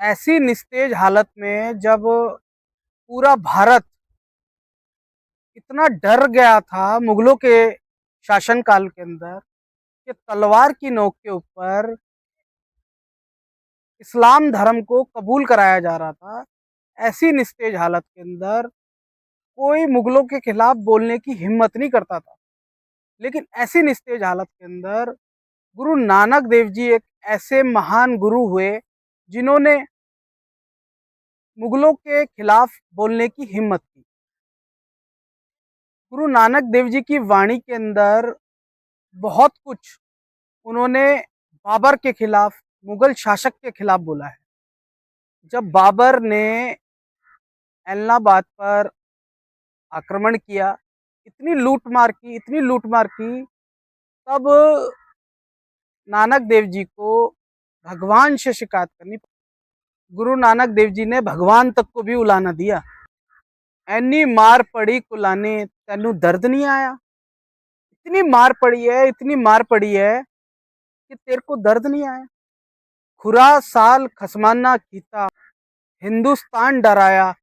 ऐसी निस्तेज हालत में जब पूरा भारत इतना डर गया था मुगलों के शासनकाल के अंदर कि तलवार की नोक के ऊपर इस्लाम धर्म को कबूल कराया जा रहा था। ऐसी निस्तेज हालत के अंदर कोई मुगलों के खिलाफ बोलने की हिम्मत नहीं करता था। लेकिन ऐसी निस्तेज हालत के अंदर गुरु नानक देव जी एक ऐसे महान गुरु हुए जिन्होंने मुगलों के खिलाफ बोलने की हिम्मत की। गुरु नानक देव जी की वाणी के अंदर बहुत कुछ उन्होंने बाबर के खिलाफ, मुगल शासक के खिलाफ बोला है। जब बाबर ने एलनाबाद पर आक्रमण किया, इतनी लूटमार की, तब नानक देव जी को भगवान से शिकायत करनी पड़ी। गुरु नानक देव जी ने भगवान तक को भी उलाना दिया। ऐनी मार पड़ी कुलाने तेनू दर्द नहीं आया। इतनी मार पड़ी है कि तेरे को दर्द नहीं आया। खुरा साल खसमाना कीता, हिंदुस्तान डराया,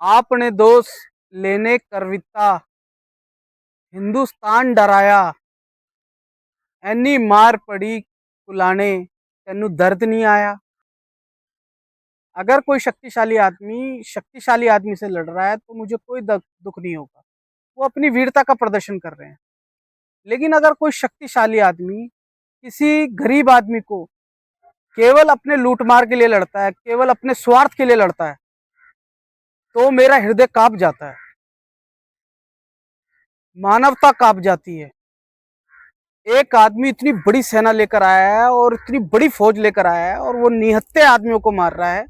आपने दोष लेने करविता, हिंदुस्तान डराया, ऐनी मार पड़ी कुलाने तेनू दर्द नहीं आया। अगर कोई शक्तिशाली आदमी से लड़ रहा है तो मुझे कोई दुख नहीं होगा, वो अपनी वीरता का प्रदर्शन कर रहे हैं। लेकिन अगर कोई शक्तिशाली आदमी किसी गरीब आदमी को केवल अपने लूटमार के लिए लड़ता है, केवल अपने स्वार्थ के लिए लड़ता है, तो मेरा हृदय कांप जाता है, मानवता कांप जाती है। एक आदमी इतनी बड़ी सेना लेकर आया है और इतनी बड़ी फौज लेकर आया है और वो निहत्थे आदमियों को मार रहा है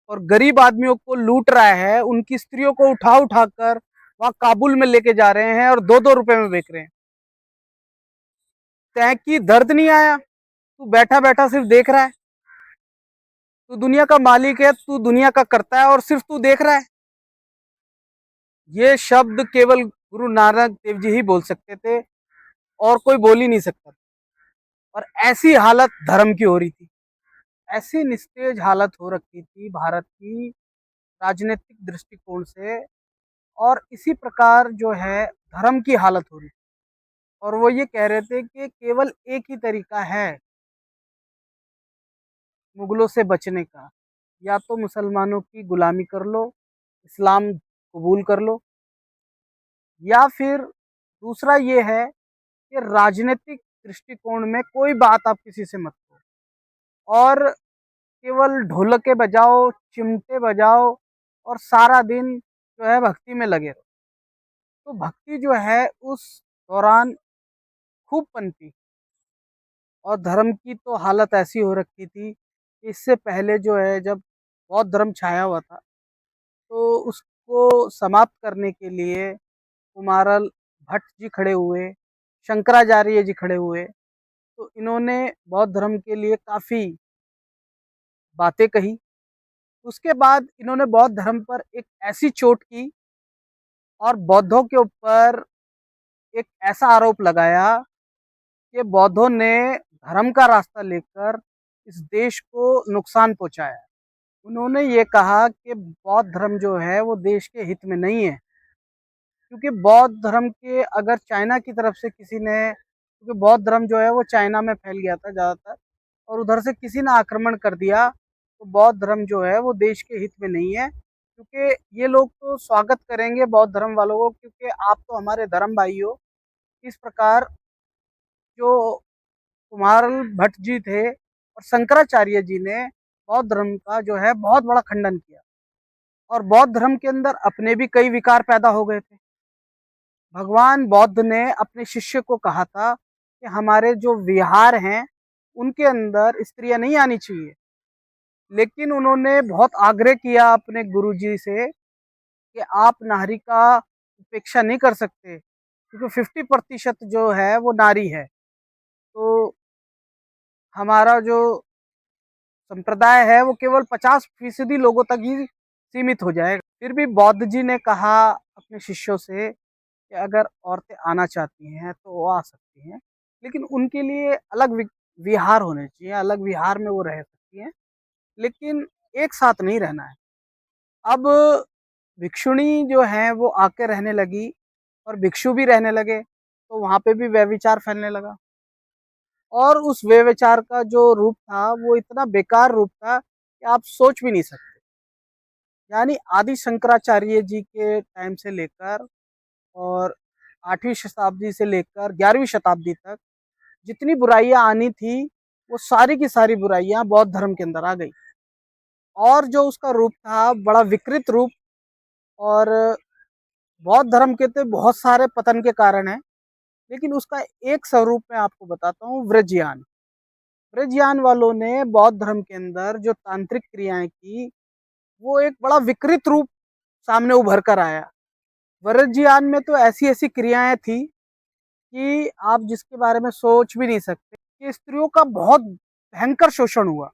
और गरीब आदमियों को लूट रहा है, उनकी स्त्रियों को उठा उठा कर वहां काबुल में लेके जा रहे हैं और 2-2 रुपए में बेच रहे हैं। तय की दर्द नहीं आया? तू बैठा बैठा सिर्फ देख रहा है। तू दुनिया का मालिक है, तू दुनिया का करता है और सिर्फ तू देख रहा है। ये शब्द केवल गुरु नानक देव जी ही बोल सकते थे और कोई बोल ही नहीं सकता। और ऐसी हालत धर्म की हो रही थी, ऐसी निस्तेज हालत हो रखी थी भारत की राजनीतिक दृष्टिकोण से। और इसी प्रकार जो है धर्म की हालत हो रही थी और वो ये कह रहे थे कि केवल एक ही तरीका है मुगलों से बचने का, या तो मुसलमानों की गुलामी कर लो, इस्लाम कबूल कर लो, या फिर दूसरा ये है कि राजनीतिक दृष्टिकोण में कोई बात आप किसी से मत करो और केवल ढोलके बजाओ, चिमटे बजाओ और सारा दिन जो है भक्ति में लगे रहो। तो भक्ति जो है उस दौरान खूब पनपी और धर्म की तो हालत ऐसी हो रखी थी कि इससे पहले जो है जब बौद्ध धर्म छाया हुआ था तो उसको समाप्त करने के लिए कुमारल भट्ट जी खड़े हुए, शंकराचार्य जी खड़े हुए। तो इन्होंने बौद्ध धर्म के लिए काफ़ी बातें कही। उसके बाद इन्होंने बौद्ध धर्म पर एक ऐसी चोट की और बौद्धों के ऊपर एक ऐसा आरोप लगाया कि बौद्धों ने धर्म का रास्ता लेकर इस देश को नुकसान पहुंचाया। उन्होंने ये कहा कि बौद्ध धर्म जो है वो देश के हित में नहीं है, क्योंकि बौद्ध धर्म के अगर चाइना की तरफ से किसी ने, क्योंकि बौद्ध धर्म जो है वो चाइना में फैल गया था ज़्यादातर, और उधर से किसी ने आक्रमण कर दिया तो बौद्ध धर्म जो है वो देश के हित में नहीं है। क्योंकि ये लोग तो स्वागत करेंगे बौद्ध धर्म वालों को, क्योंकि आप तो हमारे धर्म भाई हो। इस प्रकार जो कुमार भट्ट जी थे और शंकराचार्य जी ने बौद्ध धर्म का जो है बहुत बड़ा खंडन किया और बौद्ध धर्म के अंदर अपने भी कई विकार पैदा हो गए थे। भगवान बौद्ध ने अपने शिष्य को कहा था कि हमारे जो विहार हैं उनके अंदर स्त्रियां नहीं आनी चाहिए, लेकिन उन्होंने बहुत आग्रह किया अपने गुरुजी से कि आप नारी का उपेक्षा नहीं कर सकते, क्योंकि 50% जो है वो नारी है। तो हमारा जो संप्रदाय है वो केवल 50% लोगों तक ही सीमित हो जाएगा। फिर भी बौद्ध जी ने कहा अपने शिष्यों से कि अगर औरतें आना चाहती हैं तो वो आ सकती हैं, लेकिन उनके लिए अलग विहार होने चाहिए, अलग विहार में वो रह सकती हैं। सकती हैं, लेकिन एक साथ नहीं रहना है। अब भिक्षुणी जो है वो आके रहने लगी और भिक्षु भी रहने लगे, तो वहाँ पे भी व्यभिचार फैलने लगा। और उस व्यभिचार का जो रूप था वो इतना बेकार रूप था कि आप सोच भी नहीं सकते। यानी आदि शंकराचार्य जी के टाइम से लेकर और 8वीं शताब्दी से लेकर 11वीं शताब्दी तक जितनी बुराइयां आनी थी, वो सारी की सारी बुराइयां बौद्ध धर्म के अंदर आ गई। और जो उसका रूप था बड़ा विकृत रूप, और बौद्ध धर्म के तो बहुत सारे पतन के कारण है, लेकिन उसका एक स्वरूप मैं आपको बताता हूँ, वज्रयान। वज्रयान वालों ने बौद्ध धर्म के अंदर जो तांत्रिक क्रियाएं की, वो एक बड़ा विकृत रूप सामने उभर कर आया। वज्रयान में तो ऐसी ऐसी क्रियाएं थी कि आप जिसके बारे में सोच भी नहीं सकते, कि स्त्रियों का बहुत भयंकर शोषण हुआ।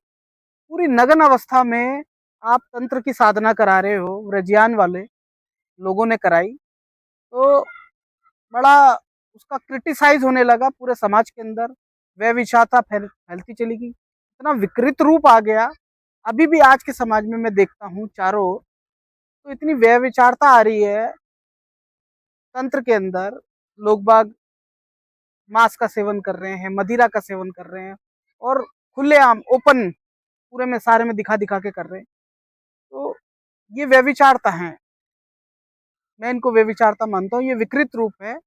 पूरी नग्न अवस्था में आप तंत्र की साधना करा रहे हो, वज्रयान वाले लोगों ने कराई, तो बड़ा उसका क्रिटिसाइज होने लगा पूरे समाज के अंदर। व्यभिचारता फैलती चली गई, इतना विकृत रूप आ गया। अभी भी आज के समाज में मैं देखता हूँ चारों ओर, तो इतनी व्यभिचारता आ रही है तंत्र के अंदर। लोग बाग मांस का सेवन कर रहे हैं, मदिरा का सेवन कर रहे हैं, और खुलेआम ओपन पूरे में सारे में दिखा दिखा के कर रहे हैं। तो ये व्यभिचारता है, मैं इनको व्यभिचारता मानता हूँ। ये विकृत रूप है,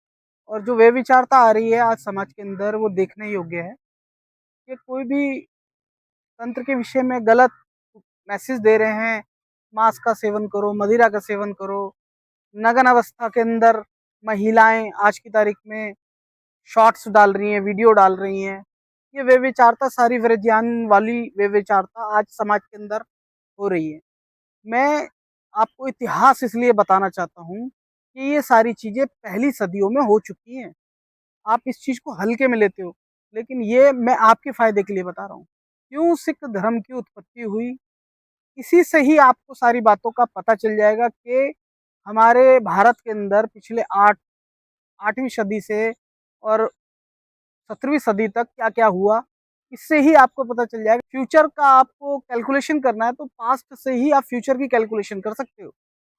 और जो व्यभिचारता आ रही है आज समाज के अंदर वो देखने योग्य है कि कोई भी तंत्र के विषय में गलत मैसेज दे रहे हैं। मांस का सेवन करो, मदिरा का सेवन करो, नग्न अवस्था के अंदर महिलाएं आज की तारीख में शॉर्ट्स डाल रही हैं, वीडियो डाल रही हैं। ये व्यभिचारता सारी वृज्ञान वाली व्यभिचारता आज समाज के अंदर हो रही है। मैं आपको इतिहास इसलिए बताना चाहता हूँ कि ये सारी चीजें पहली सदियों में हो चुकी हैं। आप इस चीज को हल्के में लेते हो, लेकिन ये मैं आपके फायदे के लिए बता रहा हूँ। क्यों सिख धर्म की उत्पत्ति हुई, इसी से ही आपको सारी बातों का पता चल जाएगा कि हमारे भारत के अंदर पिछले 8वीं सदी से और 17वीं सदी तक क्या क्या हुआ। इससे ही आपको पता चल जाएगा। फ्यूचर का आपको कैलकुलेशन करना है तो पास्ट से ही आप फ्यूचर की कैलकुलेशन कर सकते हो।